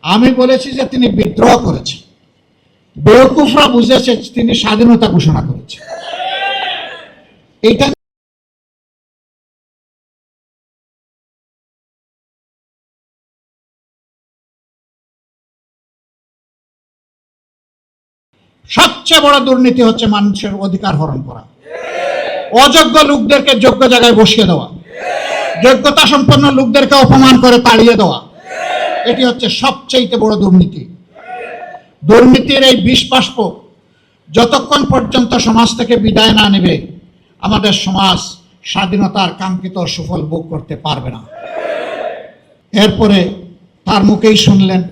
আমি বলেছি যে তিনি বিদ্রোহ করেছেন, বেওকুফরা বুঝেছে তিনি স্বাধীনতা ঘোষণা করেছেন। এটা সবচেয়ে বড় দুর্নীতি হচ্ছে মানুষের অধিকার হরণ করা, অযোগ্য লোকদেরকে যোগ্য জায়গায় বসিয়ে দেওয়া, যোগ্যতা সম্পন্ন লোকদেরকে অপমান করে তাড়িয়ে দেওয়া, এটি হচ্ছে সবচেয়ে বড় দুর্নীতি। দুর্নীতির এই বিষবাষ্প যতক্ষণ পর্যন্ত সমাজ থেকে বিদায় না নেবে, আমাদের সমাজ স্বাধীনতার কাঙ্ক্ষিত সুফল ভোগ করতে পারবে না। এরপরে তার মুখেই শুনলেন,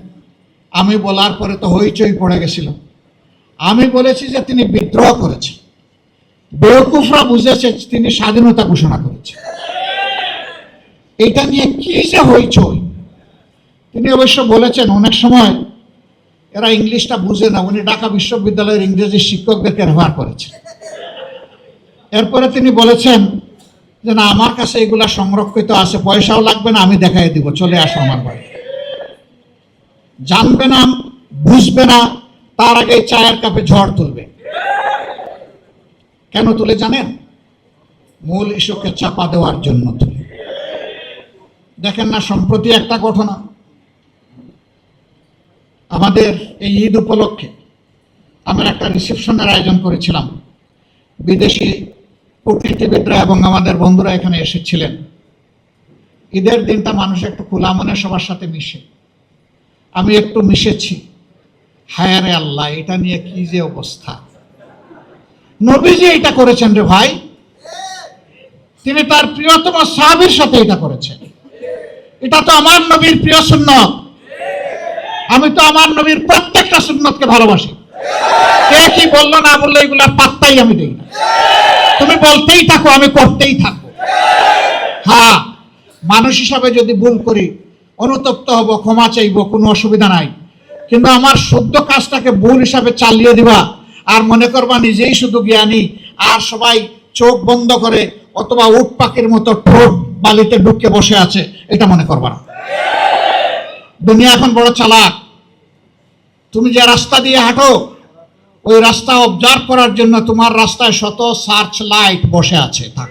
আমি বলার পরে তো হইচই পড়ে গেছিল। আমি বলেছি যে তিনি বিদ্রোহ করেছেন, বেওকুফরা বুঝেছে তিনি স্বাধীনতা ঘোষণা করেছেন। এটা নিয়ে কি যে হইচই। তিনি অবশ্য বলেছেন অনেক সময় এরা ইংলিশটা বুঝে না, উনি ঢাকা বিশ্ববিদ্যালয়ের ইংরেজি শিক্ষকদেরকে ব্যবহার করেছেন। এরপরে তিনি বলেছেন যে না, আমার কাছে এগুলা সংরক্ষিত আছে, পয়সাও লাগবে না, আমি দেখাই দিব, চলে আসো আমার বাড়ি। জানবে না, বুঝবে না, তার আগে চায়ের কাপে ঝড় তুলবে। কেন তুলে জানেন? মূল ইস্যুকে চাপা দেওয়ার জন্য তুলে। দেখেন না, সম্প্রতি একটা ঘটনা, আমাদের এই ঈদ উপলক্ষে আমরা একটা রিসেপশনের আয়োজন করেছিলাম। বিদেশি কূটনীতিবিদরা এবং আমাদের বন্ধুরা এখানে এসেছিলেন। ঈদের দিনটা মানুষ একটু খোলা মনে সবার সাথে মিশে, আমি একটু মিশেছি। হায় রে আল্লাহ, এটা নিয়ে কি যে অবস্থা। নবীজি এটা করেছেন রে ভাই, তিনি তার প্রিয়তম সাহাবীর সাথে এটা করেছেন। এটা তো আমার নবীর প্রিয় সুন্নত। আমি তো আমার নবীর প্রত্যেকটা সুন্নতকে ভালোবাসি। কে কি বললো না বললো এগুলা পাত্তাই আমি দিই না। তুমি বলতেই থাকো, আমি করতেই থাকবো। হ্যাঁ, মানুষ হিসাবে যদি ভুল করি অনুতপ্ত হব, ক্ষমা চাইবো, কোনো অসুবিধা নাই। কিন্তু আমার শুদ্ধ কাজটাকে ভুল হিসাবে চালিয়ে দিবা আর মনে করবা নিজেই শুধু জ্ঞানী, আর সবাই চোখ বন্ধ করে অথবা উট পাখির মতো ঠোঁট বালিতে ঢুকে বসে আছে, এটা মনে করবা না। দুনিয়া এখন বড় চালাক। তুমি যে রাস্তা দিয়ে হাঁটো, ওই রাস্তা অবজার্ভ করার জন্য তোমার রাস্তায় শত সার্চ লাইট বসে আছে। থাক।